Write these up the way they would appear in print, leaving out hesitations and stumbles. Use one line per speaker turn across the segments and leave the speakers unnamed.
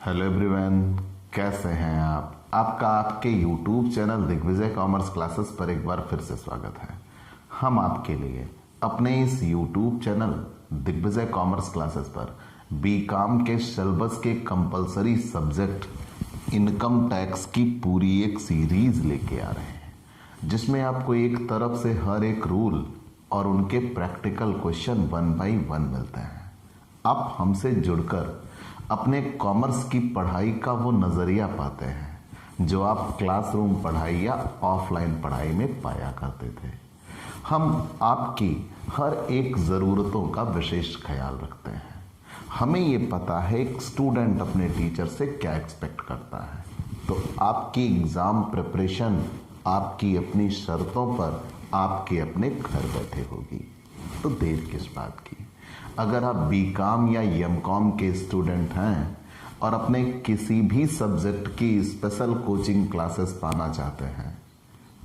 Hello everyone, कैसे हैं आप? आपका आपके YouTube channel Digvijay commerce classes पर एक बार फिर से स्वागत है। हम आपके लिए अपने इस YouTube channel Digvijay commerce classes पर बीकॉम के सिलेबस के कंपलसरी सब्जेक्ट इनकम टैक्स की पूरी एक सीरीज लेके आ रहे हैं, जिसमें आपको एक तरफ से हर एक रूल और उनके प्रैक्टिकल क्वेश्चन 1 बाय 1 मिलते हैं। आप हमसे जुड़कर अपने कॉमर्स की पढ़ाई का वो नज़रिया पाते हैं जो आप क्लासरूम पढ़ाई या ऑफलाइन पढ़ाई में पाया करते थे। हम आपकी हर एक ज़रूरतों का विशेष ख्याल रखते हैं। हमें ये पता है एक स्टूडेंट अपने टीचर से क्या एक्सपेक्ट करता है, तो आपकी एग्ज़ाम प्रिपरेशन आपकी अपनी शर्तों पर आपके अपने घर बैठे होगी। तो देर किस बात की? अगर आप बीकॉम या एमकॉम के स्टूडेंट हैं और अपने किसी भी सब्जेक्ट की स्पेशल कोचिंग क्लासेस पाना चाहते हैं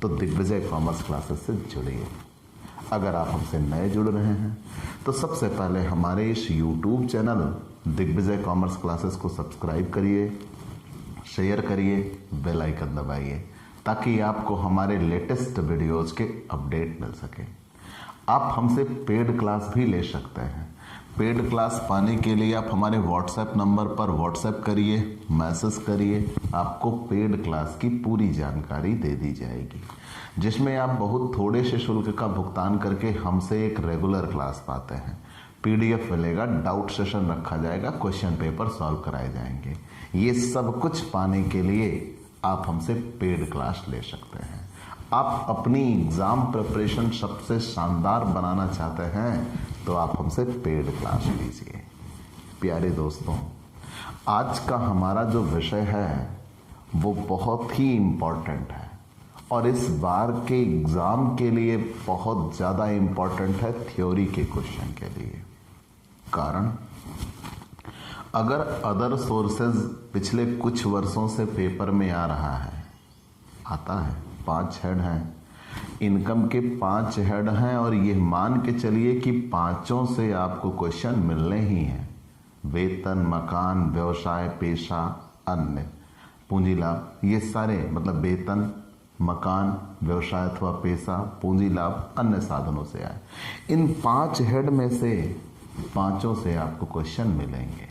तो दिग्विजय कॉमर्स क्लासेस से जुड़िए। अगर आप हमसे नए जुड़ रहे हैं तो सबसे पहले हमारे इस YouTube channel Digvijay commerce classes को सब्सक्राइब करिए, शेयर करिए, बेल आइकन दबाइए ताकि आपको हमारे लेटेस्ट वीडियोज़ के अपडेट मिल सके। आप हमसे पेड क्लास भी ले सकते हैं। पेड क्लास पाने के लिए आप हमारे व्हाट्सएप नंबर पर व्हाट्सएप करिए, मैसेज करिए, आपको पेड क्लास की पूरी जानकारी दे दी जाएगी, जिसमें आप बहुत थोड़े से शुल्क का भुगतान करके हमसे एक रेगुलर क्लास पाते हैं। PDF मिलेगा, डाउट सेशन रखा जाएगा, क्वेश्चन पेपर सॉल्व कराए जाएंगे। ये सब कुछ पाने के लिए आप हमसे पेड क्लास ले सकते हैं। आप अपनी एग्ज़ाम प्रिपरेशन सबसे शानदार बनाना चाहते हैं तो आप हमसे पेड क्लास लीजिए। प्यारे दोस्तों, आज का हमारा जो विषय है वो बहुत ही इम्पोर्टेंट है और इस बार के एग्ज़ाम के लिए बहुत ज़्यादा इम्पोर्टेंट है थ्योरी के क्वेश्चन के लिए। कारण, अगर अदर सोर्सेज पिछले कुछ वर्षों से पेपर में आ रहा है, आता है, 5 हेड हैं, इनकम के 5 हेड हैं और ये मान के चलिए कि पांचों से आपको क्वेश्चन मिलने ही हैं। वेतन, मकान, व्यवसाय, पेशा, अन्य, पूंजी लाभ, ये सारे मतलब वेतन, मकान, व्यवसाय अथवा पेशा, पूंजी लाभ, अन्य साधनों से आए। इन 5 हेड में से पांचों से आपको क्वेश्चन मिलेंगे।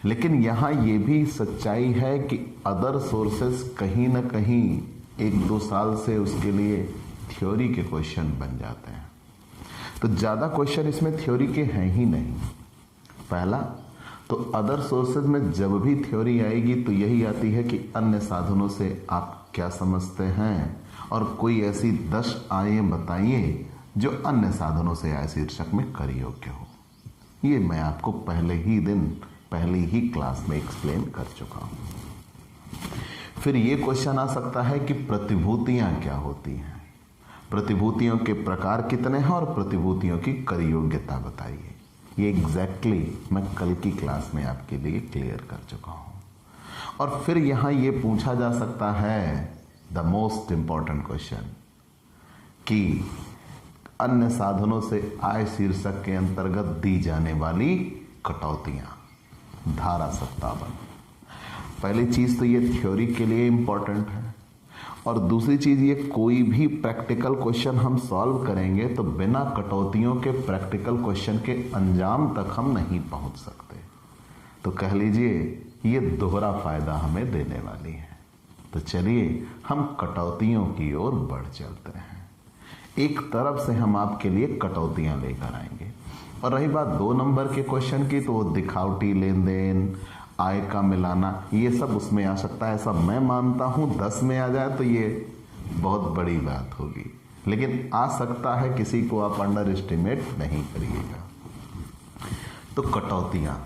लेकिन यहाँ ये भी सच्चाई है कि अदर सोर्सेस कहीं ना कहीं 1-2 साल से उसके लिए थ्योरी के क्वेश्चन बन जाते हैं। तो ज़्यादा क्वेश्चन इसमें थ्योरी के हैं ही नहीं। पहला तो अदर सोर्सेज में जब भी थ्योरी आएगी तो यही आती है कि अन्य साधनों से आप क्या समझते हैं और कोई ऐसी 10 आयें बताइए जो अन्य साधनों से आय शीर्षक में कर योग्य हो। ये मैं आपको पहली ही क्लास में एक्सप्लेन कर चुका हूँ। फिर ये क्वेश्चन आ सकता है कि प्रतिभूतियाँ क्या होती हैं, प्रतिभूतियों के प्रकार कितने हैं और प्रतिभूतियों की कर योग्यता बताइए। ये एग्जैक्टली मैं कल की क्लास में आपके लिए क्लियर कर चुका हूँ। और फिर यहाँ ये पूछा जा सकता है द मोस्ट इम्पॉर्टेंट क्वेश्चन कि अन्य साधनों से आय शीर्षक के अंतर्गत दी जाने वाली कटौतियाँ, धारा 57। पहली चीज़ तो ये थ्योरी के लिए इम्पॉर्टेंट है और दूसरी चीज़ ये कोई भी प्रैक्टिकल क्वेश्चन हम सॉल्व करेंगे तो बिना कटौतियों के प्रैक्टिकल क्वेश्चन के अंजाम तक हम नहीं पहुंच सकते। तो कह लीजिए ये दोहरा फायदा हमें देने वाली है। तो चलिए हम कटौतियों की ओर बढ़ चलते हैं। एक तरफ से हम आपके लिए कटौतियां लेकर आएंगे और रही बात 2 नंबर के क्वेश्चन की तो वो दिखावटी लेन देन, आय का मिलाना, ये सब उसमें आ सकता है। ऐसा मैं मानता हूँ 10 में आ जाए तो ये बहुत बड़ी बात होगी, लेकिन आ सकता है, किसी को आप अंडर एस्टिमेट नहीं करिएगा। तो कटौतियाँ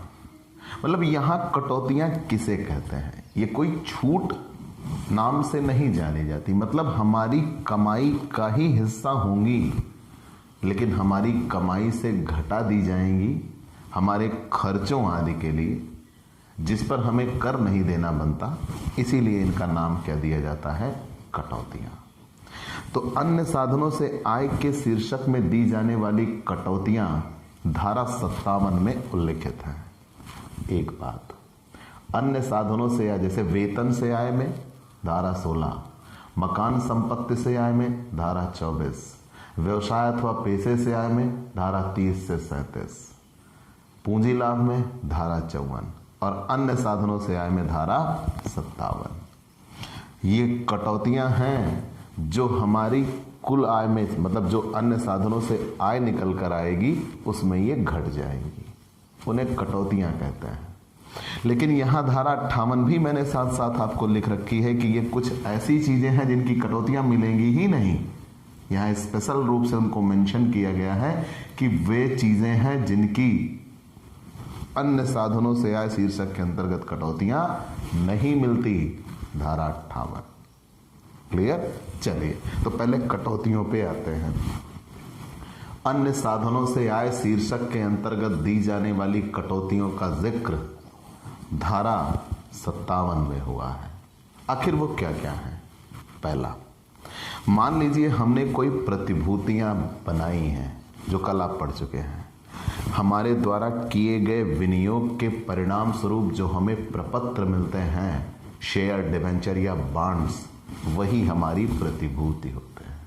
मतलब यहाँ कटौतियाँ किसे कहते हैं? ये कोई छूट नाम से नहीं जानी जाती, मतलब हमारी कमाई का ही हिस्सा होंगी लेकिन हमारी कमाई से घटा दी जाएंगी हमारे खर्चों आदि के लिए, जिस पर हमें कर नहीं देना बनता, इसीलिए इनका नाम क्या दिया जाता है? कटौतियाँ। तो अन्य साधनों से आय के शीर्षक में दी जाने वाली कटौतियाँ धारा 57 में उल्लिखित हैं। एक बात, अन्य साधनों से आय जैसे वेतन से आय में धारा 16, मकान संपत्ति से आय में धारा 24, व्यवसाय अथवा पेशे से आय में धारा 30 से 37, पूंजी लाभ में धारा 54 और अन्य साधनों से आय में धारा 57। ये कटौतियां हैं जो हमारी कुल आय में, मतलब जो अन्य साधनों से आय निकल कर आएगी उसमें ये घट जाएंगी, उन्हें कटौतियां कहते हैं। लेकिन यहां धारा 58 भी मैंने साथ साथ आपको लिख रखी है कि ये कुछ ऐसी चीजें हैं जिनकी कटौतियां मिलेंगी ही नहीं। यहां स्पेशल रूप से उनको मेंशन किया गया है कि वे चीजें हैं जिनकी अन्य साधनों से आय शीर्षक के अंतर्गत कटौतियां नहीं मिलती, धारा 58। क्लियर? चलिए तो पहले कटौतियों पे आते हैं। अन्य साधनों से आय शीर्षक के अंतर्गत दी जाने वाली कटौतियों का जिक्र धारा 57 में हुआ है। आखिर वो क्या क्या है? पहला, मान लीजिए हमने कोई प्रतिभूतियां बनाई हैं जो कल आप पढ़ चुके हैं। हमारे द्वारा किए गए विनियोग के परिणाम स्वरूप जो हमें प्रपत्र मिलते हैं, शेयर, डिवेंचर या बॉन्ड्स, वही हमारी प्रतिभूति होते हैं।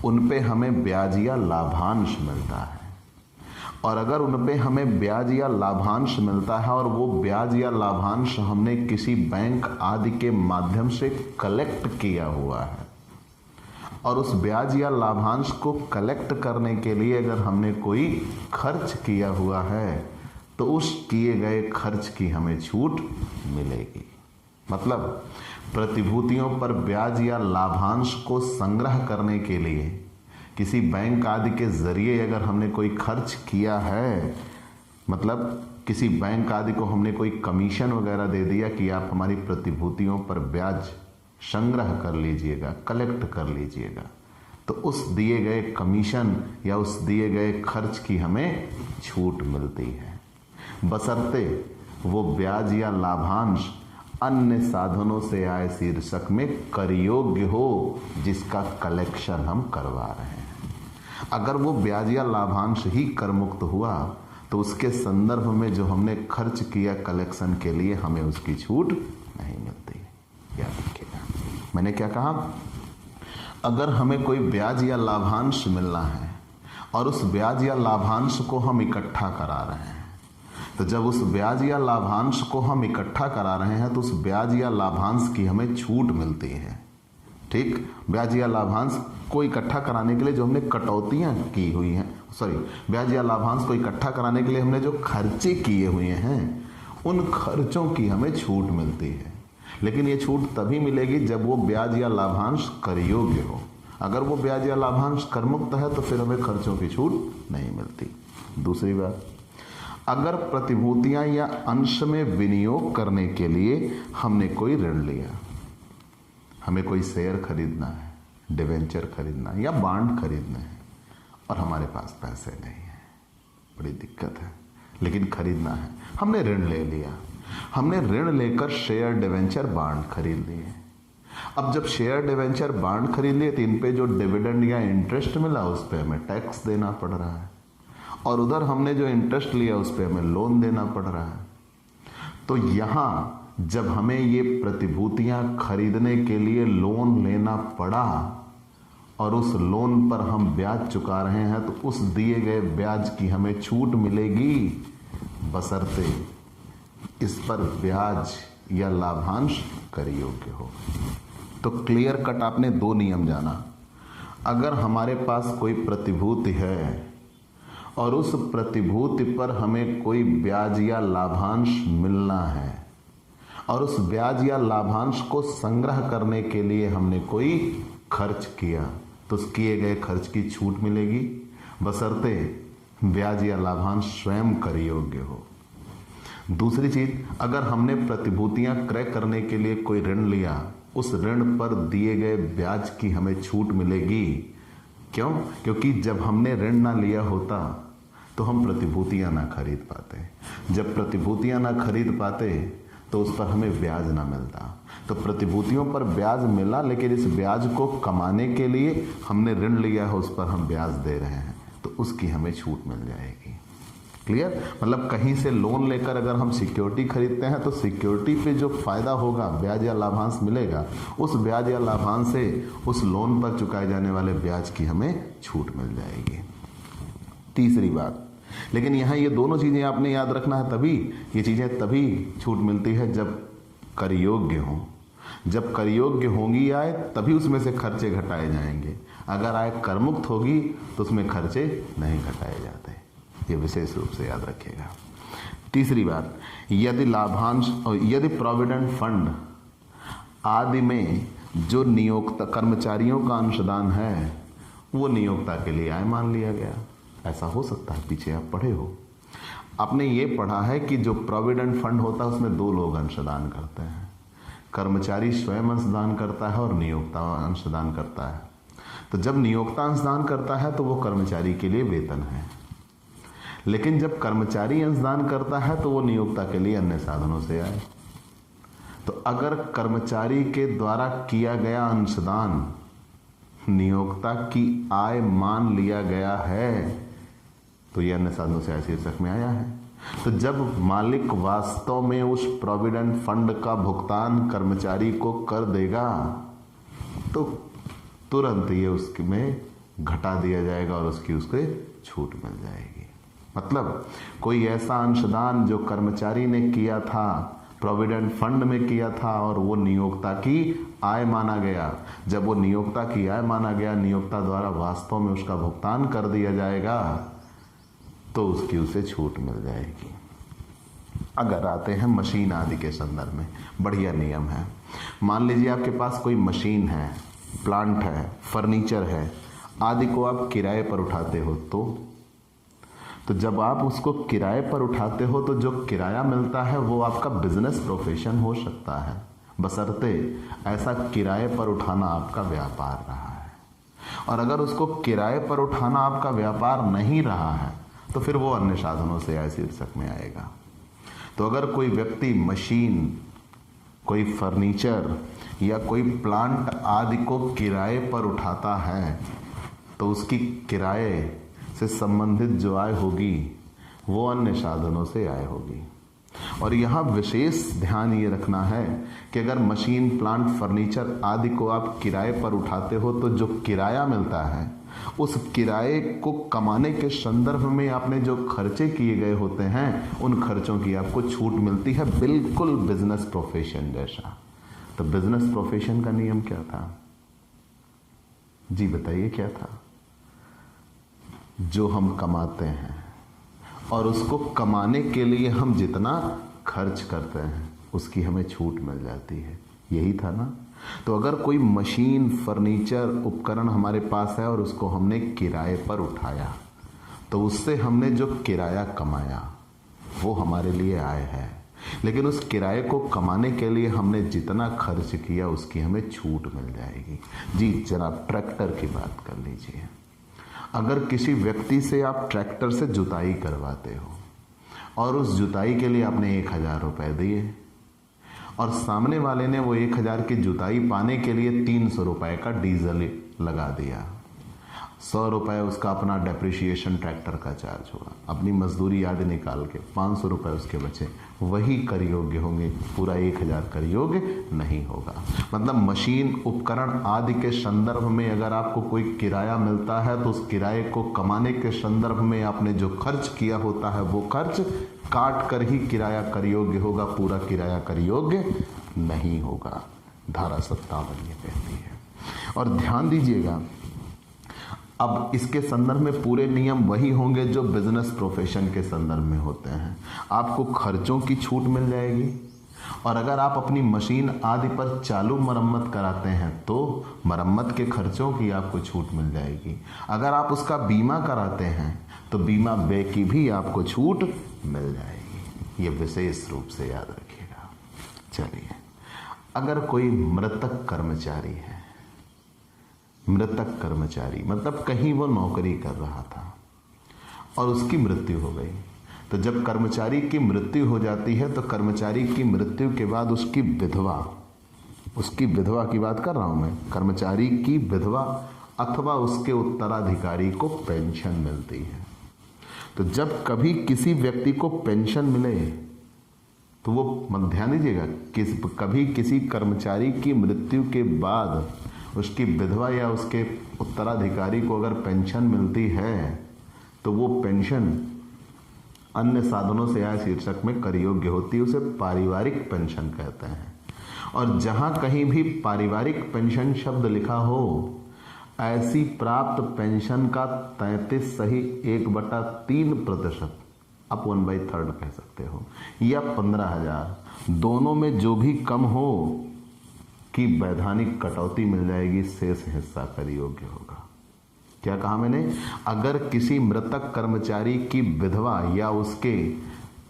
उन पे हमें ब्याज या लाभांश मिलता है, और अगर उन पे हमें ब्याज या लाभांश मिलता है और वो ब्याज या लाभांश हमने किसी बैंक आदि के माध्यम से कलेक्ट किया हुआ है, और उस ब्याज या लाभांश को कलेक्ट करने के लिए अगर हमने कोई खर्च किया हुआ है तो उस किए गए खर्च की हमें छूट मिलेगी। मतलब प्रतिभूतियों पर ब्याज या लाभांश को संग्रह करने के लिए किसी बैंक आदि के जरिए अगर हमने कोई खर्च किया है, मतलब किसी बैंक आदि को हमने कोई कमीशन वगैरह दे दिया कि आप हमारी प्रतिभूतियों पर ब्याज संग्रह कर लीजिएगा, कलेक्ट कर लीजिएगा, तो उस दिए गए कमीशन या उस दिए गए खर्च की हमें छूट मिलती है, बशर्ते वो ब्याज या लाभांश अन्य साधनों से आय शीर्षक में कर योग्य हो जिसका कलेक्शन हम करवा रहे हैं। अगर वो ब्याज या लाभांश ही कर मुक्त हुआ तो उसके संदर्भ में जो हमने खर्च किया कलेक्शन के लिए हमें उसकी छूट नहीं मिलती। याद रखिएगा मैंने क्या कहा, अगर हमें कोई ब्याज या लाभांश मिलना है और उस ब्याज या लाभांश को हम इकट्ठा करा रहे हैं, तो जब उस ब्याज या लाभांश को हम इकट्ठा करा रहे हैं तो उस ब्याज या लाभांश की हमें छूट मिलती है। ठीक, ब्याज या लाभांश को इकट्ठा कराने के लिए जो हमने कटौतियां की हुई हैं, ब्याज या लाभांश को इकट्ठा कराने के लिए हमने जो खर्चे किए हुए हैं उन खर्चों की हमें छूट मिलती है। लेकिन ये छूट तभी मिलेगी जब वो ब्याज या लाभांश कर योग्य हो। अगर वो ब्याज या लाभांश कर मुक्त है तो फिर हमें खर्चों की छूट नहीं मिलती। दूसरी बात, अगर प्रतिभूतियां या अंश में विनियोग करने के लिए हमने कोई ऋण लिया, हमें कोई शेयर खरीदना है, डिवेंचर खरीदना है या बॉन्ड खरीदना है और हमारे पास पैसे नहीं है, बड़ी दिक्कत है, लेकिन खरीदना है, हमने ऋण ले लिया, हमने ऋण लेकर शेयर, डिवेंचर, बॉन्ड खरीद लिए। अब जब शेयर, डिवेंचर, बॉन्ड खरीद लिए तो इन पे जो डिविडेंड या इंटरेस्ट मिला उस पर हमें टैक्स देना पड़ रहा है, और उधर हमने जो इंटरेस्ट लिया उस पर हमें लोन देना पड़ रहा है। तो यहां जब हमें ये प्रतिभूतियां खरीदने के लिए लोन लेना पड़ा और उस लोन पर हम ब्याज चुका रहे हैं तो उस दिए गए ब्याज की हमें छूट मिलेगी, बशर्ते इस पर ब्याज या लाभांश कर योग्य हो। तो क्लियर कट आपने दो नियम जाना। अगर हमारे पास कोई प्रतिभूति है और उस प्रतिभूति पर हमें कोई ब्याज या लाभांश मिलना है और उस ब्याज या लाभांश को संग्रह करने के लिए हमने कोई खर्च किया तो उस किए गए खर्च की छूट मिलेगी, बशर्ते ब्याज या लाभांश स्वयं कर योग्य हो। दूसरी चीज, अगर हमने प्रतिभूतियां क्रय करने के लिए कोई ऋण लिया, उस ऋण पर दिए गए ब्याज की हमें छूट मिलेगी। क्यों? क्योंकि जब हमने ऋण ना लिया होता तो हम प्रतिभूतियां ना खरीद पाते। जब प्रतिभूतियां ना खरीद पाते तो उस पर हमें ब्याज ना मिलता। तो प्रतिभूतियों पर ब्याज मिला, लेकिन इस ब्याज को कमाने के लिए हमने ऋण लिया है, उस पर हम ब्याज दे रहे हैं, तो उसकी हमें छूट मिल जाएगी। क्लियर? मतलब कहीं से लोन लेकर अगर हम सिक्योरिटी खरीदते हैं तो सिक्योरिटी पे जो फायदा होगा, ब्याज या लाभांश मिलेगा, उस ब्याज या लाभांश से उस लोन पर चुकाए जाने वाले ब्याज की हमें छूट मिल जाएगी। तीसरी बात, लेकिन यहाँ ये दोनों चीजें आपने याद रखना है, तभी ये चीजें तभी छूट मिलती है जब कर योग्य हो। जब कर योग्य होंगी आय तभी उसमें से खर्चे घटाए जाएंगे। अगर आय कर मुक्त होगी तो उसमें खर्चे नहीं घटाए जाते। ये विशेष रूप से याद रखिएगा। तीसरी बात, यदि लाभांश और यदि प्रोविडेंट फंड आदि में जो नियोक्ता कर्मचारियों का अंशदान है वो नियोक्ता के लिए आय मान लिया गया, ऐसा हो सकता है, पीछे आप पढ़े हो, आपने ये पढ़ा है कि जो प्रोविडेंट फंड होता है उसमें दो लोग अंशदान करते हैं, कर्मचारी स्वयं अंशदान करता है और नियोक्ता अंशदान करता है। तो जब नियोक्ता अंशदान करता है तो वो कर्मचारी के लिए वेतन है, लेकिन जब कर्मचारी अंशदान करता है तो वो नियोक्ता के लिए अन्य साधनों से आए। तो अगर कर्मचारी के द्वारा किया गया अंशदान नियोक्ता की आय मान लिया गया है तो ये अन्य साधनों से आय शीर्षक में आया है। तो जब मालिक वास्तव में उस प्रोविडेंट फंड का भुगतान कर्मचारी को कर देगा तो तुरंत ये उसमें घटा दिया जाएगा और उसके छूट मिल जाएगी। मतलब कोई ऐसा अंशदान जो कर्मचारी ने किया था, प्रोविडेंट फंड में किया था और वो नियोक्ता की आय माना गया, जब वो नियोक्ता की आय माना गया, नियोक्ता द्वारा वास्तव में उसका भुगतान कर दिया जाएगा तो उसकी उसे छूट मिल जाएगी। अगर आते हैं मशीन आदि के संदर्भ में, बढ़िया नियम है। मान लीजिए आपके पास कोई मशीन है, प्लांट है, फर्नीचर है आदि को आप किराए पर उठाते हो तो जब आप उसको किराए पर उठाते हो तो जो किराया मिलता है वो आपका बिजनेस प्रोफेशन हो सकता है, बशर्ते ऐसा किराए पर उठाना आपका व्यापार रहा है। और अगर उसको किराए पर उठाना आपका व्यापार नहीं रहा है तो फिर वो अन्य साधनों से आय शीर्षक में आएगा। तो अगर कोई व्यक्ति मशीन, कोई फर्नीचर या कोई प्लांट आदि को किराए पर उठाता है तो उसकी किराए से संबंधित जो आय होगी वो अन्य साधनों से आय होगी। और यहाँ विशेष ध्यान ये रखना है कि अगर मशीन, प्लांट, फर्नीचर आदि को आप किराए पर उठाते हो तो जो किराया मिलता है उस किराए को कमाने के संदर्भ में आपने जो खर्चे किए गए होते हैं उन खर्चों की आपको छूट मिलती है, बिल्कुल बिजनेस प्रोफेशन जैसा। तो बिजनेस प्रोफेशन का नियम क्या था जी, बताइए क्या था? जो हम कमाते हैं और उसको कमाने के लिए हम जितना खर्च करते हैं उसकी हमें छूट मिल जाती है, यही था ना। तो अगर कोई मशीन, फर्नीचर, उपकरण हमारे पास है और उसको हमने किराए पर उठाया तो उससे हमने जो किराया कमाया वो हमारे लिए आय है, लेकिन उस किराए को कमाने के लिए हमने जितना खर्च किया उसकी हमें छूट मिल जाएगी। जी जनाब, ट्रैक्टर की बात कर लीजिए। अगर किसी व्यक्ति से आप ट्रैक्टर से जुताई करवाते हो और उस जुताई के लिए आपने 1000 रुपये दिए और सामने वाले ने वो 1000 की जुताई पाने के लिए 300 रुपये का डीजल लगा दिया, 100 रुपये उसका अपना डेप्रिसिएशन ट्रैक्टर का चार्ज हुआ, अपनी मजदूरी आदि निकाल के 500 रुपये उसके बचे, वही कर योग्य होंगे, पूरा 1000 कर योग्य नहीं होगा। मतलब मशीन, उपकरण आदि के संदर्भ में अगर आपको कोई किराया मिलता है तो उस किराए को कमाने के संदर्भ में आपने जो खर्च किया होता है वो खर्च काट कर ही किराया कर योग्य होगा, पूरा किराया कर योग्य नहीं होगा। धारा 57 ये कहती है। और ध्यान दीजिएगा, अब इसके संदर्भ में पूरे नियम वही होंगे जो बिजनेस प्रोफेशन के संदर्भ में होते हैं। आपको खर्चों की छूट मिल जाएगी और अगर आप अपनी मशीन आदि पर चालू मरम्मत कराते हैं तो मरम्मत के खर्चों की आपको छूट मिल जाएगी। अगर आप उसका बीमा कराते हैं तो बीमा व्यय की भी आपको छूट मिल जाएगी। ये विशेष रूप से याद रखिएगा। चलिए, अगर कोई मृतक कर्मचारी है, मृतक कर्मचारी मतलब कहीं वो नौकरी कर रहा था और उसकी मृत्यु हो गई, तो जब कर्मचारी की मृत्यु हो जाती है तो कर्मचारी की मृत्यु के बाद उसकी विधवा की बात कर रहा हूं मैं, कर्मचारी की विधवा अथवा उसके उत्तराधिकारी को पेंशन मिलती है। तो जब कभी किसी व्यक्ति को पेंशन मिले तो वो मत ध्यान दीजिएगा, कभी किसी कर्मचारी की मृत्यु के बाद उसकी विधवा या उसके उत्तराधिकारी को अगर पेंशन मिलती है तो वो पेंशन अन्य साधनों से आय शीर्षक में कर योग्य होती है, उसे पारिवारिक पेंशन कहते हैं। और जहां कहीं भी पारिवारिक पेंशन शब्द लिखा हो, ऐसी प्राप्त पेंशन का 33 सही 1/3%, आप 1/3 कह सकते हो, या 15,000, दोनों में जो भी कम हो की वैधानिक कटौती मिल जाएगी, शेष हिस्सा कर योग्य होगा। क्या कहा मैंने? अगर किसी मृतक कर्मचारी की विधवा या उसके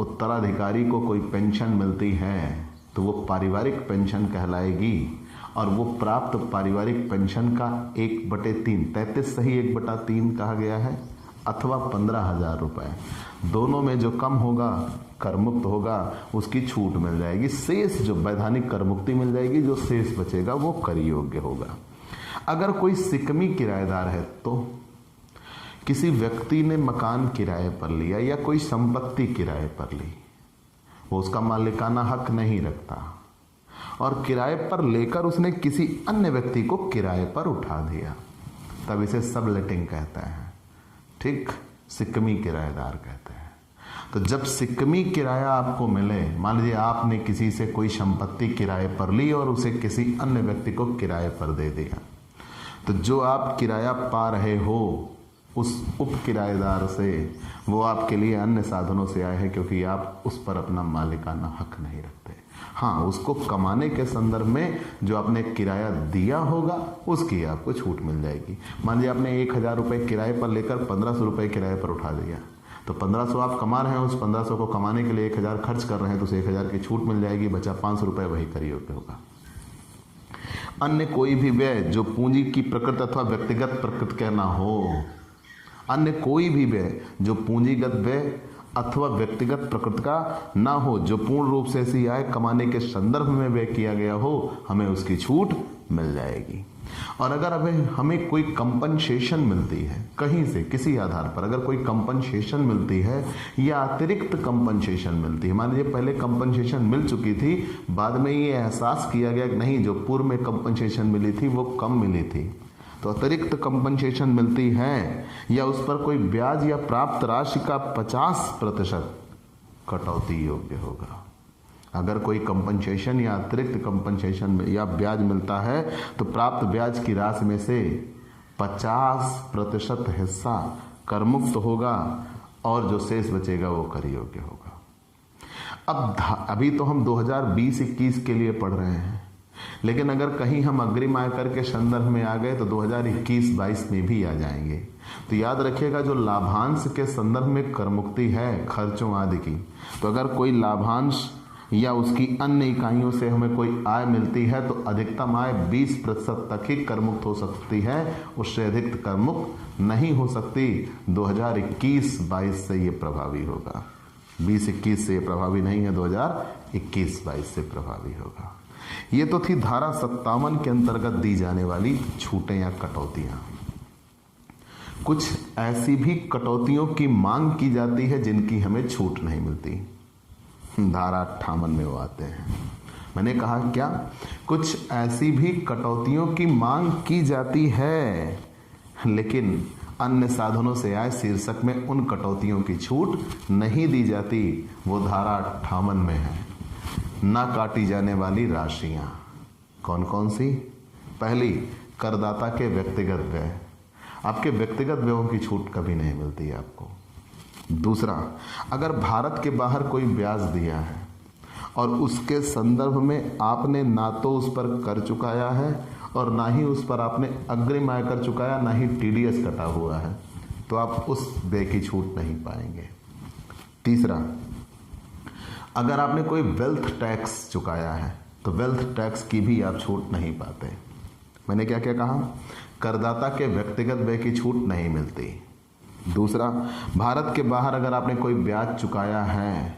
उत्तराधिकारी को कोई पेंशन मिलती है तो वो पारिवारिक पेंशन कहलाएगी, और वो प्राप्त पारिवारिक पेंशन का 1/3, 33 सही 1/3 कहा गया है, अथवा 15,000 रुपए, दोनों में जो कम होगा कर मुक्त होगा, उसकी छूट मिल जाएगी। शेष जो वैधानिक कर मुक्ति मिल जाएगी, जो शेष बचेगा वो कर योग्य होगा। अगर कोई सिकमी किराएदार है, तो किसी व्यक्ति ने मकान किराए पर लिया या कोई संपत्ति किराए पर ली, वो उसका मालिकाना हक नहीं रखता, और किराए पर लेकर उसने किसी अन्य व्यक्ति को किराए पर उठा दिया, तब इसे सबलेटिंग कहते हैं। ठीक, सिकमी किराएदार कहते हैं। तो जब सिकमी किराया आपको मिले, मान लीजिए आपने किसी से कोई संपत्ति किराए पर ली और उसे किसी अन्य व्यक्ति को किराए पर दे दिया, तो जो आप किराया पा रहे हो उस उप किराएदार से, वो आपके लिए अन्य साधनों से आए हैं, क्योंकि आप उस पर अपना मालिकाना हक नहीं रखते। हाँ, उसको कमाने के संदर्भ में जो आपने किराया दिया होगा उसकी आपको छूट मिल जाएगी। मान लीजिए आपने 1,000 रुपये किराए पर लेकर 1,500 रुपये किराए पर उठा दिया, तो 1,500 आप कमा रहे हैं, उस 1,500 को कमाने के लिए 1,000 खर्च कर रहे हैं, तो उसे 1,000 की छूट मिल जाएगी, बचा 500 रुपये, वही कर योग्य होगा। अन्य कोई भी व्यय जो पूंजी की प्रकृति अथवा व्यक्तिगत प्रकृति का ना हो, अन्य कोई भी व्यय जो पूंजीगत व्यय अथवा व्यक्तिगत प्रकृति का ना हो, जो पूर्ण रूप से ऐसी आय कमाने के संदर्भ में व्यय किया गया हो, हमें उसकी छूट मिल जाएगी। और अगर हमें कोई कंपनसेशन मिलती है कहीं से, किसी आधार पर अगर कोई कंपनसेशन मिलती है या अतिरिक्त कंपनसेशन मिलती है, मान लीजिए पहले कंपनसेशन मिल चुकी थी, बाद में ये एहसास किया गया कि नहीं, जो पूर्व में कंपनसेशन मिली थी वो कम मिली थी, तो अतिरिक्त कंपनसेशन मिलती है, या उस पर कोई ब्याज या प्राप्त राशि का 50% कटौती योग्य होगा। अगर कोई कंपनसेशन या अतिरिक्त कंपनसेशन या ब्याज मिलता है तो प्राप्त ब्याज की राशि में से 50% हिस्सा कर मुक्त होगा, और जो शेष बचेगा वो कर योग्य होगा। अब अभी तो हम 2020-21 के लिए पढ़ रहे हैं, लेकिन अगर कहीं हम अग्रिम आयकर के संदर्भ में आ गए तो 2021-22 में भी आ जाएंगे। तो याद रखिएगा, जो लाभांश के संदर्भ में कर मुक्ति है खर्चों आदि की, तो अगर कोई लाभांश या उसकी अन्य इकाइयों से हमें कोई आय मिलती है तो अधिकतम आय 20% तक ही कर मुक्त हो सकती है, उससे अधिक कर मुक्त नहीं हो सकती। 2021-22 से ये प्रभावी होगा, 20-21 से ये प्रभावी नहीं है, 2021-22 से प्रभावी होगा। ये तो थी धारा 57 के अंतर्गत दी जाने वाली छूटें या कटौतियां। कुछ ऐसी भी कटौतियों की मांग की जाती है जिनकी हमें छूट नहीं मिलती, धारा 58 में वो आते हैं। मैंने कहा क्या? कुछ ऐसी भी कटौतियों की मांग की जाती है, लेकिन अन्य साधनों से आय शीर्षक में उन कटौतियों की छूट नहीं दी जाती, वो धारा 58 में है। ना काटी जाने वाली राशियां कौन कौन सी? पहली, करदाता के व्यक्तिगत व्यय, आपके व्यक्तिगत व्ययों की छूट कभी नहीं मिलती है आपको। दूसरा, अगर भारत के बाहर कोई ब्याज दिया है और उसके संदर्भ में आपने ना तो उस पर कर चुकाया है और ना ही उस पर आपने अग्रिम आयकर चुकाया, ना ही टीडीएस कटा हुआ है, तो आप उस व्यय की छूट नहीं पाएंगे। तीसरा, अगर आपने कोई वेल्थ टैक्स चुकाया है तो वेल्थ टैक्स की भी आप छूट नहीं पाते। मैंने क्या क्या कहा? करदाता के व्यक्तिगत व्यय की छूट नहीं मिलती। दूसरा, भारत के बाहर अगर आपने कोई ब्याज चुकाया है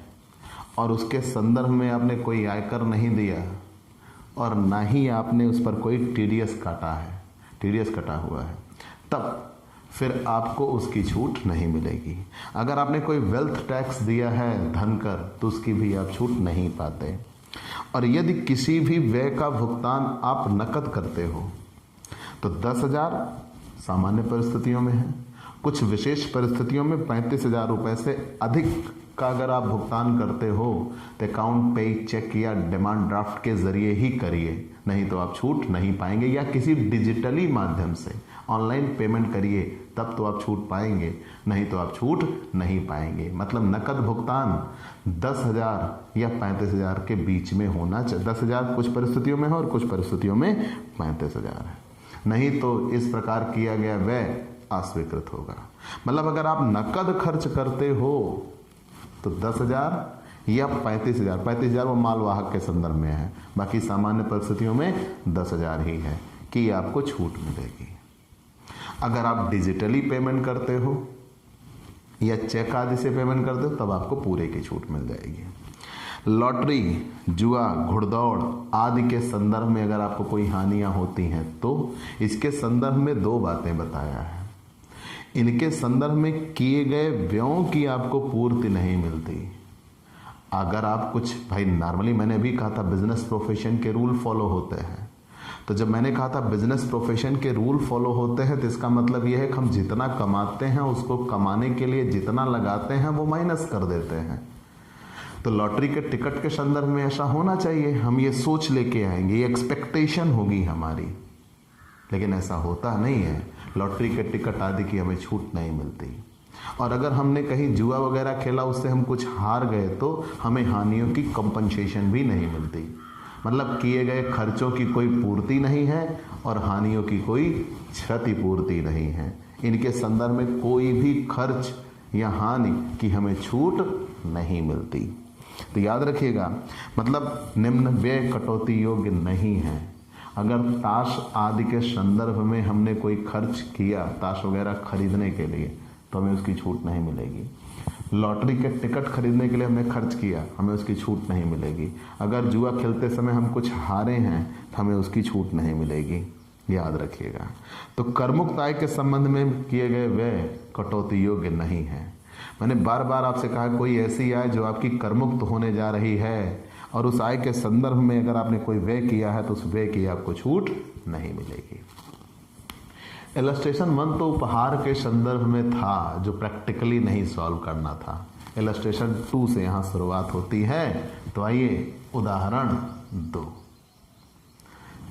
और उसके संदर्भ में आपने कोई आयकर नहीं दिया और ना ही आपने उस पर कोई टीडीएस काटा है, टीडीएस कटा हुआ है, तब फिर आपको उसकी छूट नहीं मिलेगी। अगर आपने कोई वेल्थ टैक्स दिया है धन कर, तो उसकी भी आप छूट नहीं पाते। और यदि किसी भी व्यय का भुगतान आप नकद करते हो तो 10,000 सामान्य परिस्थितियों में है, कुछ विशेष परिस्थितियों में 35,000 रुपये से अधिक का अगर आप भुगतान करते हो तो अकाउंट पे चेक या डिमांड ड्राफ्ट के जरिए ही करिए, नहीं तो आप छूट नहीं पाएंगे, या किसी डिजिटली माध्यम से ऑनलाइन पेमेंट करिए, तब तो आप छूट पाएंगे, नहीं तो आप छूट नहीं पाएंगे। मतलब नकद भुगतान 10,000 या 35,000 के बीच में होना चाहिए। 10,000 कुछ परिस्थितियों में है और कुछ परिस्थितियों में 35,000 है, नहीं तो इस प्रकार किया गया व्यय अस्वीकृत होगा। मतलब अगर आप नकद खर्च करते हो तो 10,000 या 35,000, 35,000 वो मालवाहक के संदर्भ में है, बाकी सामान्य परिस्थितियों में 10,000 ही है कि आपको छूट मिलेगी। अगर आप डिजिटली पेमेंट करते हो या चेक आदि से पेमेंट करते हो तब आपको पूरे की छूट मिल जाएगी। लॉटरी, जुआ, घुड़दौड़ आदि के संदर्भ में अगर आपको कोई हानियां होती हैं तो इसके संदर्भ में 2 बातें बताया है। इनके संदर्भ में किए गए व्ययों की आपको पूर्ति नहीं मिलती। अगर आप कुछ, भाई नॉर्मली मैंने भी कहा था बिजनेस प्रोफेशन के रूल फॉलो होते हैं, तो जब मैंने कहा था बिजनेस प्रोफेशन के रूल फॉलो होते हैं तो इसका मतलब यह है कि हम जितना कमाते हैं उसको कमाने के लिए जितना लगाते हैं वो माइनस कर देते हैं। तो लॉटरी के टिकट के संदर्भ में ऐसा होना चाहिए, हम ये सोच लेके आएंगे, ये एक्सपेक्टेशन होगी हमारी, लेकिन ऐसा होता नहीं है। लॉटरी के टिकट आदि की हमें छूट नहीं मिलती। और अगर हमने कहीं जुआ वगैरह खेला, उससे हम कुछ हार गए तो हमें हानियों की कंपनसेशन भी नहीं मिलती। मतलब किए गए खर्चों की कोई पूर्ति नहीं है और हानियों की कोई क्षतिपूर्ति नहीं है। इनके संदर्भ में कोई भी खर्च या हानि की हमें छूट नहीं मिलती। तो याद रखिएगा, मतलब निम्न व्यय कटौती योग्य नहीं है। अगर ताश आदि के संदर्भ में हमने कोई खर्च किया ताश वगैरह खरीदने के लिए तो हमें उसकी छूट नहीं मिलेगी। लॉटरी के टिकट खरीदने के लिए हमने खर्च किया, हमें उसकी छूट नहीं मिलेगी। अगर जुआ खेलते समय हम कुछ हारे हैं तो हमें उसकी छूट नहीं मिलेगी, याद रखिएगा। तो करमुक्त आय के संबंध में किए गए व्यय कटौती योग्य नहीं है। मैंने बार बार आपसे कहा कोई ऐसी आय जो आपकी करमुक्त होने जा रही है और उस आय के संदर्भ में अगर आपने कोई व्यय किया है तो उस व्यय की आपको छूट नहीं मिलेगी। इलस्ट्रेशन 1 तो उपहार के संदर्भ में था जो प्रैक्टिकली नहीं सॉल्व करना था। इलस्ट्रेशन 2 से यहाँ शुरुआत होती है। तो आइए उदाहरण 2,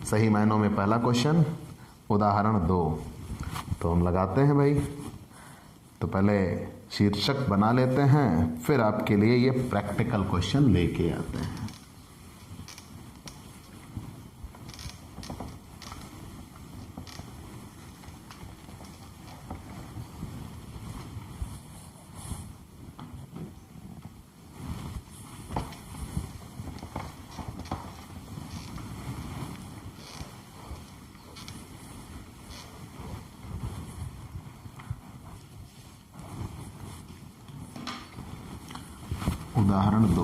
सही मायनों में पहला क्वेश्चन, उदाहरण 2। तो हम लगाते हैं भाई, तो पहले शीर्षक बना लेते हैं, फिर आपके लिए ये प्रैक्टिकल क्वेश्चन लेके आते हैं। उदाहरण 2,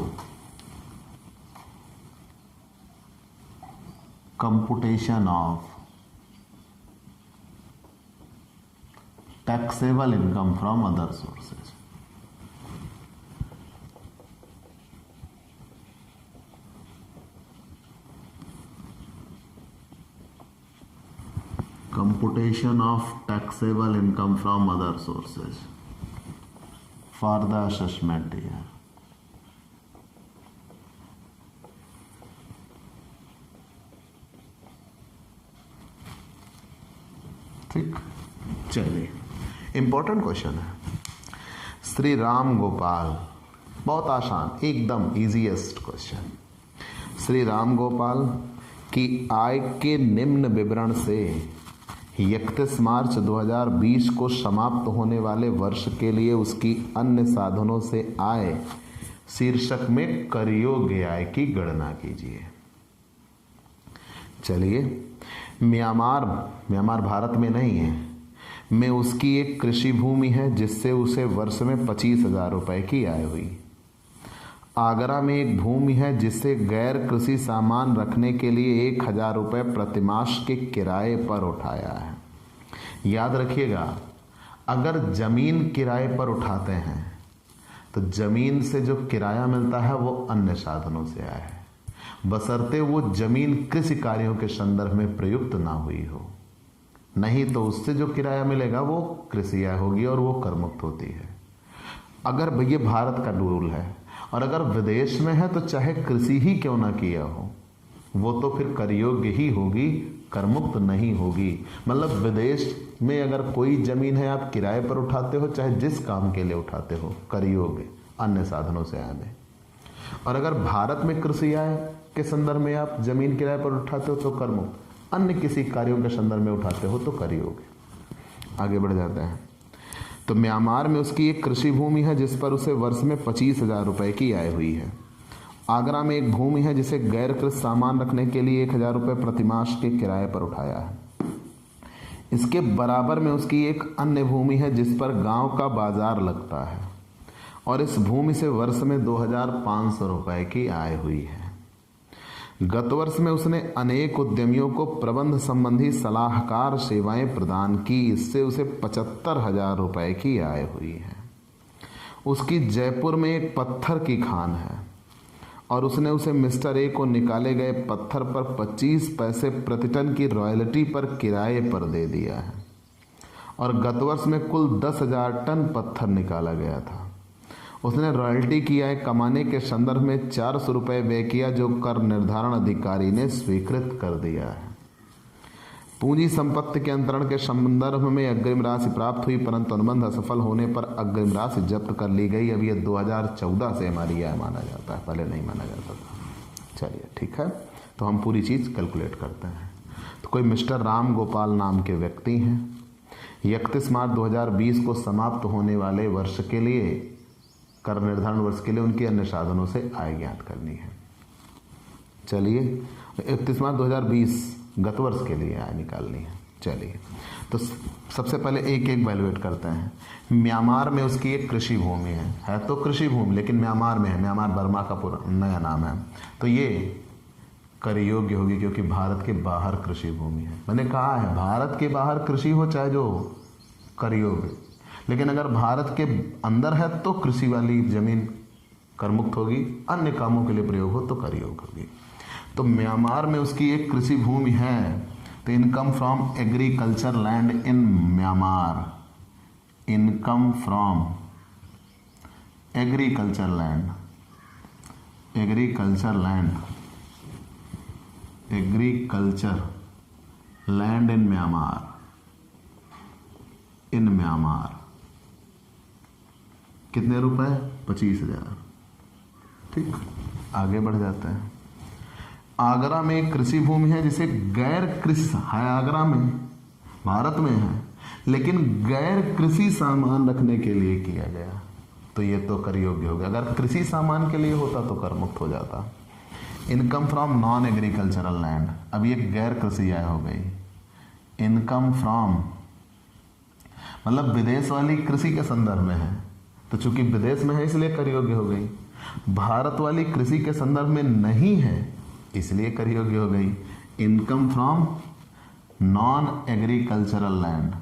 computation of taxable income from other sources. Computation of taxable income from other sources for the assessment year। ठीक, चलिए इंपॉर्टेंट क्वेश्चन है। श्री राम गोपाल, बहुत आसान, एकदम इजीएस्ट क्वेश्चन। श्री राम गोपाल की आय के निम्न विवरण से 31 मार्च 2020 को समाप्त होने वाले वर्ष के लिए उसकी अन्य साधनों से आय शीर्षक में कर योग्य आय की गणना कीजिए। चलिए, म्यांमार भारत में नहीं है, में उसकी एक कृषि भूमि है जिससे उसे वर्ष में 25,000 रुपये की आय हुई। आगरा में एक भूमि है जिससे गैर कृषि सामान रखने के लिए 1,000 रुपये प्रतिमास के किराए पर उठाया है। याद रखिएगा, अगर जमीन किराए पर उठाते हैं तो जमीन से जो किराया मिलता है वो अन्य साधनों से आया है, बशर्ते वो जमीन कृषि कार्यों के संदर्भ में प्रयुक्त ना हुई हो, नहीं तो उससे जो किराया मिलेगा वो कृषि आय होगी और वो कर मुक्त होती है। अगर ये भारत का रूल है, और अगर विदेश में है तो चाहे कृषि ही क्यों ना किया हो, वो तो फिर कर योग्य ही होगी, कर मुक्त नहीं होगी। मतलब विदेश में अगर कोई जमीन है आप किराए पर उठाते हो, चाहे जिस काम के लिए उठाते हो, कर योग्य अन्य साधनों से आय में। और अगर भारत में कृषि आय के संदर्भ में आप जमीन किराए पर उठाते हो तो कर मुक्त, अन्य किसी कार्यों के संदर्भ में उठाते हो तो कर योग्य। आगे बढ़ जाते हैं। तो म्यांमार में उसकी एक कृषि भूमि है जिस पर उसे वर्ष में 25,000 रुपए की आय हुई है। आगरा में एक भूमि है जिसे गैर कृषि सामान रखने के लिए 1,000 रुपये प्रतिमास के किराए पर उठाया है। इसके बराबर में उसकी एक अन्य भूमि है जिस पर गांव का बाजार लगता है और इस भूमि से वर्ष में 2,500 रुपए की आय हुई है। गत वर्ष में उसने अनेक उद्यमियों को प्रबंध संबंधी सलाहकार सेवाएं प्रदान की, इससे उसे 75,000 रुपए की आय हुई है। उसकी जयपुर में एक पत्थर की खान है और उसने उसे मिस्टर ए को निकाले गए पत्थर पर 25 पैसे प्रति टन की रॉयल्टी पर किराए पर दे दिया है और गत वर्ष में कुल 10,000 टन पत्थर निकाला गया था। उसने रॉयल्टी की आय कमाने के संदर्भ में 400 रुपये व्यय किया जो कर निर्धारण अधिकारी ने स्वीकृत कर दिया है। पूंजी संपत्ति के अंतरण के संदर्भ में अग्रिम राशि प्राप्त हुई, परंतु अनुबंध असफल होने पर अग्रिम राशि जब्त कर ली गई। अब यह 2014 से हमारी आय माना जाता है, पहले नहीं माना जाता था। चलिए ठीक है, तो हम पूरी चीज़ कैलकुलेट करते हैं। तो कोई मिस्टर राम गोपाल नाम के व्यक्ति हैं। 31 मार्च 2020 को समाप्त होने वाले वर्ष के लिए, कर निर्धारण वर्ष के लिए उनकी अन्य साधनों से आय ज्ञात करनी है। चलिए 31 मार्च 2020 गत वर्ष के लिए आय निकालनी है। चलिए तो सबसे पहले एक एक वैल्यूएट करते हैं। म्यांमार में उसकी एक कृषि भूमि है तो कृषि भूमि, लेकिन म्यांमार में है, म्यांमार बर्मा का पूरा नया नाम है, तो ये कर योग्य होगी क्योंकि भारत के बाहर कृषि भूमि है। मैंने कहा है भारत के बाहर कृषि हो चाहे जो कर योग्य, लेकिन अगर भारत के अंदर है तो कृषि वाली जमीन कर मुक्त होगी, अन्य कामों के लिए प्रयोग हो तो कर योग्य होगी। तो म्यांमार में उसकी एक कृषि भूमि है, तो income from agriculture land in Myanmar, income from agriculture land, agriculture land, agriculture land in Myanmar, in Myanmar कितने रुपए? 25,000। ठीक, आगे बढ़ जाते हैं। आगरा में एक कृषि भूमि है जिसे गैर कृषि है, आगरा में भारत में है, लेकिन गैर कृषि सामान रखने के लिए किया गया, तो ये तो कर योग्य हो गया। अगर कृषि सामान के लिए होता तो कर मुक्त हो जाता। Income from non agricultural land, अब ये गैर कृषि आय हो गई। इनकम फ्रॉम मतलब विदेश वाली कृषि के संदर्भ में है, तो चूंकि विदेश में है इसलिए कर योग्य हो गई। भारत वाली कृषि के संदर्भ में नहीं है इसलिए कर योग्य हो गई। Income from non agricultural land,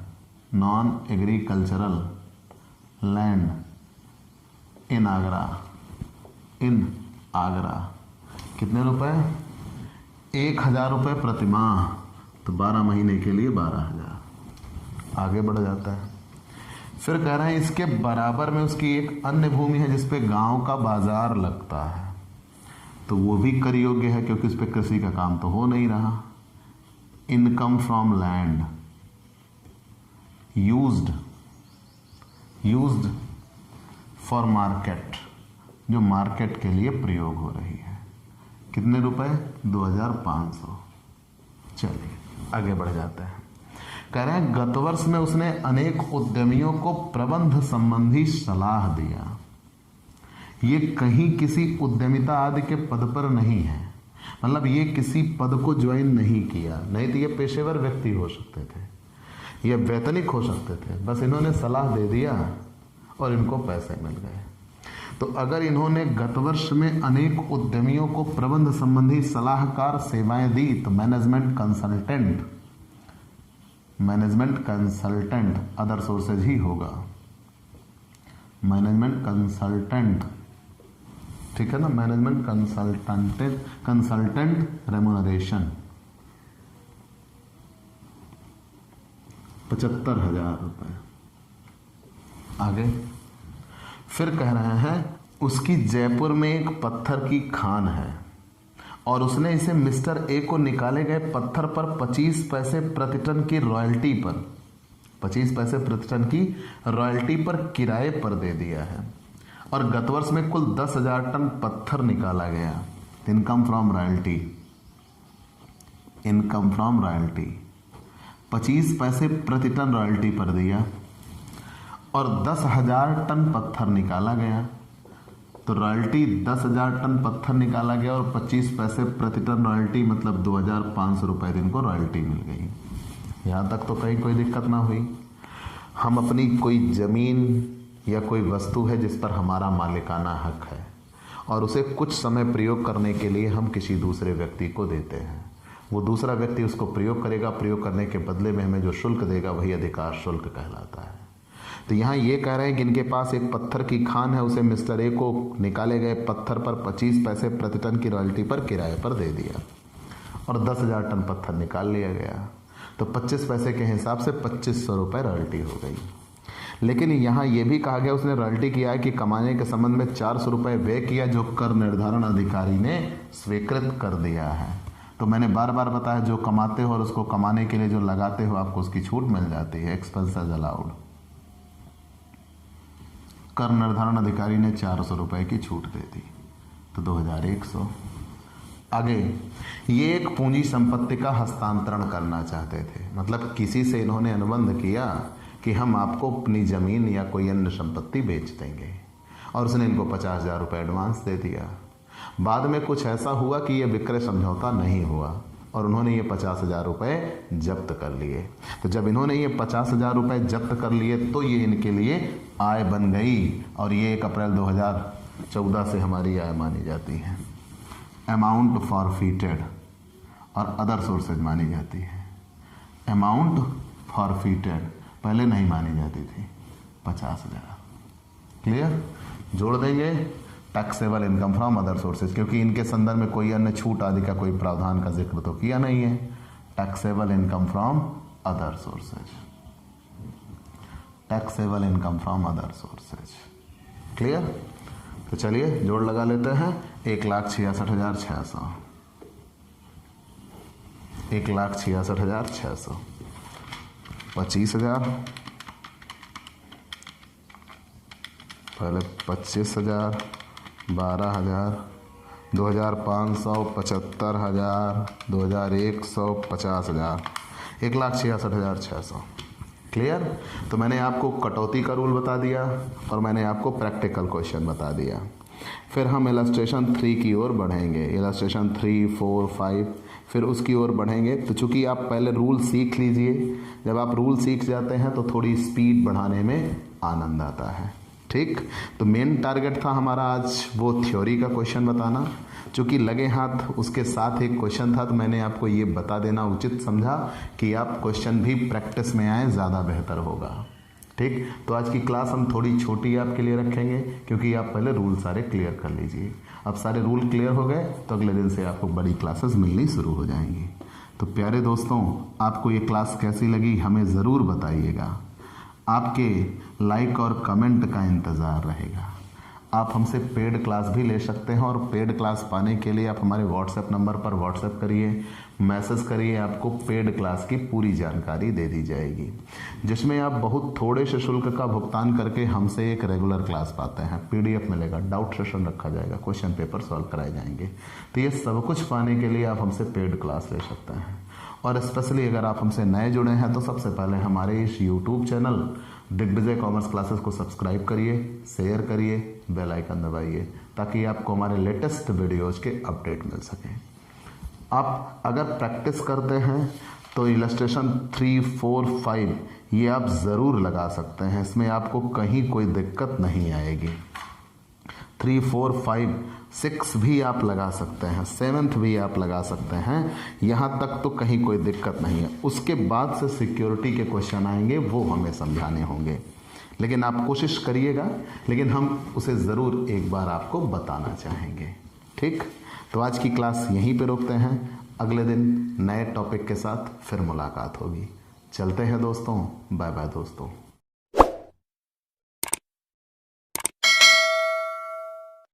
non agricultural land in Agra, in Agra कितने रुपए? 1,000 रुपये प्रति माह, तो 12 महीने के लिए 12,000। आगे बढ़ जाता है। फिर कह रहे हैं इसके बराबर में उसकी एक अन्य भूमि है जिसपे गांव का बाजार लगता है, तो वो भी कर योग्य है क्योंकि उस पर कृषि का काम तो हो नहीं रहा। Income from land used for market, जो मार्केट के लिए प्रयोग हो रही है, कितने रुपए? 2,500। चलिए आगे बढ़ जाते हैं। कह रहे हैं गत वर्ष में उसने अनेक उद्यमियों को प्रबंध संबंधी सलाह दिया। ये कहीं किसी उद्यमिता आदि के पद पर नहीं है, मतलब ये किसी पद को ज्वाइन नहीं किया, नहीं तो ये पेशेवर व्यक्ति हो सकते थे, ये वैतनिक हो सकते थे, बस इन्होंने सलाह दे दिया और इनको पैसे मिल गए। तो अगर इन्होंने गत वर्ष में अनेक उद्यमियों को प्रबंध संबंधी सलाहकार सेवाएं दी तो management consultant management consultant other sources ही होगा, मैनेजमेंट कंसल्टेंट, ठीक है ना, मैनेजमेंट कंसल्टेंट रेम्यूनरेशन 75,000 रुपए। आगे फिर कह रहे हैं उसकी जयपुर में एक पत्थर की खान है और उसने इसे मिस्टर ए को निकाले गए पत्थर पर 25 पैसे प्रति टन की रॉयल्टी पर 25 पैसे प्रति टन की रॉयल्टी पर किराए पर दे दिया है और गत वर्ष में कुल 10,000 टन पत्थर निकाला गया। Income from royalty, income from royalty 25 पैसे प्रति टन रॉयल्टी पर दिया और 10,000 टन पत्थर निकाला गया। तो रॉयल्टी 10,000 टन पत्थर निकाला गया और 25 पैसे प्रति टन रॉयल्टी, मतलब 2,500 रुपए दिन को रॉयल्टी मिल गई। यहाँ तक तो कहीं कोई दिक्कत ना हुई। हम अपनी कोई जमीन या कोई वस्तु है जिस पर हमारा मालिकाना हक है और उसे कुछ समय प्रयोग करने के लिए हम किसी दूसरे व्यक्ति को देते हैं। वो दूसरा व्यक्ति उसको प्रयोग करेगा, प्रयोग करने के बदले में हमें जो शुल्क देगा वही अधिकार शुल्क कहलाता है। तो यहाँ ये कह रहे हैं कि इनके पास एक पत्थर की खान है, उसे मिस्टर ए को निकाले गए पत्थर पर 25 पैसे प्रति टन की रॉयल्टी पर किराए पर दे दिया और 10,000 टन पत्थर निकाल लिया गया। तो 25 पैसे के हिसाब से 2,500 रुपये रॉयल्टी हो गई। लेकिन यहाँ ये भी कहा गया उसने रॉयल्टी किया है कि कमाने के संबंध में 400 रुपये व्यय किया जो कर निर्धारण अधिकारी ने स्वीकृत कर दिया है। तो मैंने बार बार बताया जो कमाते हो और उसको कमाने के लिए जो लगाते हो आपको उसकी छूट मिल जाती है, एक्सपेंसेस अलाउड। कर निर्धारण अधिकारी ने 400 रुपये की छूट दे दी तो 2,100। आगे ये एक पूंजी संपत्ति का हस्तांतरण करना चाहते थे, मतलब किसी से इन्होंने अनुबंध किया कि हम आपको अपनी जमीन या कोई अन्य संपत्ति बेच देंगे और उसने इनको 50,000 रुपये एडवांस दे दिया। बाद में कुछ ऐसा हुआ कि यह विक्रय समझौता नहीं हुआ और उन्होंने ये 50,000 रुपये जब्त कर लिए। तो जब इन्होंने ये 50,000 रुपये जब्त कर लिए तो ये इनके लिए आय बन गई और ये 1 अप्रैल 2014 से हमारी आय मानी जाती है। अमाउंट फॉरफिटेड और अदर सोर्सेज मानी जाती है। अमाउंट फॉरफिटेड पहले नहीं मानी जाती थी, 50,000। क्लियर? जोड़ देंगे taxable income from other sources, क्योंकि इनके संदर्भ में कोई अन्य छूट आदि का कोई प्रावधान का जिक्र तो किया नहीं है। Taxable income from other sources, taxable income from other sources. Clear? तो चलिए जोड़ लगा लेते हैं। 1,66,600, 1,66,600, 25,000, पहले 25,000, 12,000, 2,500, 75,000, 2,100, 50,000, 1,66,600। क्लियर? तो मैंने आपको कटौती का रूल बता दिया और मैंने आपको प्रैक्टिकल क्वेश्चन बता दिया। फिर हम इलस्ट्रेशन 3 की ओर बढ़ेंगे, इलस्ट्रेशन 3, 4, 5 फिर उसकी ओर बढ़ेंगे। तो चूंकि आप पहले रूल सीख लीजिए, जब आप रूल सीख जाते हैं तो थोड़ी स्पीड बढ़ाने में आनंद आता है। ठीक? तो मेन टारगेट था हमारा आज वो थ्योरी का क्वेश्चन बताना। चूंकि लगे हाथ उसके साथ एक क्वेश्चन था तो मैंने आपको ये बता देना उचित समझा कि आप क्वेश्चन भी प्रैक्टिस में आए, ज़्यादा बेहतर होगा। ठीक? तो आज की क्लास हम थोड़ी छोटी आपके लिए रखेंगे क्योंकि आप पहले रूल सारे क्लियर कर लीजिए। अब सारे रूल क्लियर हो गए तो अगले दिन से आपको बड़ी क्लासेस मिलनी शुरू हो जाएंगी। तो प्यारे दोस्तों, आपको ये क्लास कैसी लगी हमें ज़रूर बताइएगा। आपके लाइक और कमेंट का इंतज़ार रहेगा। आप हमसे पेड क्लास भी ले सकते हैं और पेड क्लास पाने के लिए आप हमारे व्हाट्सएप नंबर पर व्हाट्सएप करिए, मैसेज करिए, आपको पेड क्लास की पूरी जानकारी दे दी जाएगी, जिसमें आप बहुत थोड़े से शुल्क का भुगतान करके हमसे एक रेगुलर क्लास पाते हैं। PDF मिलेगा, डाउट सेशन रखा जाएगा, क्वेश्चन पेपर सॉल्व कराए जाएंगे। तो ये सब कुछ पाने के लिए आप हमसे पेड क्लास ले सकते हैं। और स्पेशली अगर आप हमसे नए जुड़े हैं तो सबसे पहले हमारे इस YouTube channel Digvijay commerce classes को सब्सक्राइब करिए, शेयर करिए, बेल आइकन दबाइए ताकि आपको हमारे लेटेस्ट वीडियोज़ के अपडेट मिल सकें। आप अगर प्रैक्टिस करते हैं तो इलस्ट्रेशन 3, 4, 5 ये आप ज़रूर लगा सकते हैं, इसमें आपको कहीं कोई दिक्कत नहीं आएगी। 3, 4, 5, 6 भी आप लगा सकते हैं, 7th भी आप लगा सकते हैं, यहाँ तक तो कहीं कोई दिक्कत नहीं है। उसके बाद से सिक्योरिटी के क्वेश्चन आएंगे, वो हमें समझाने होंगे, लेकिन आप कोशिश करिएगा, लेकिन हम उसे ज़रूर एक बार आपको बताना चाहेंगे। ठीक, तो आज की क्लास यहीं पे रोकते हैं, अगले दिन नए टॉपिक के साथ फिर मुलाकात होगी। चलते हैं दोस्तों, बाय बाय दोस्तों।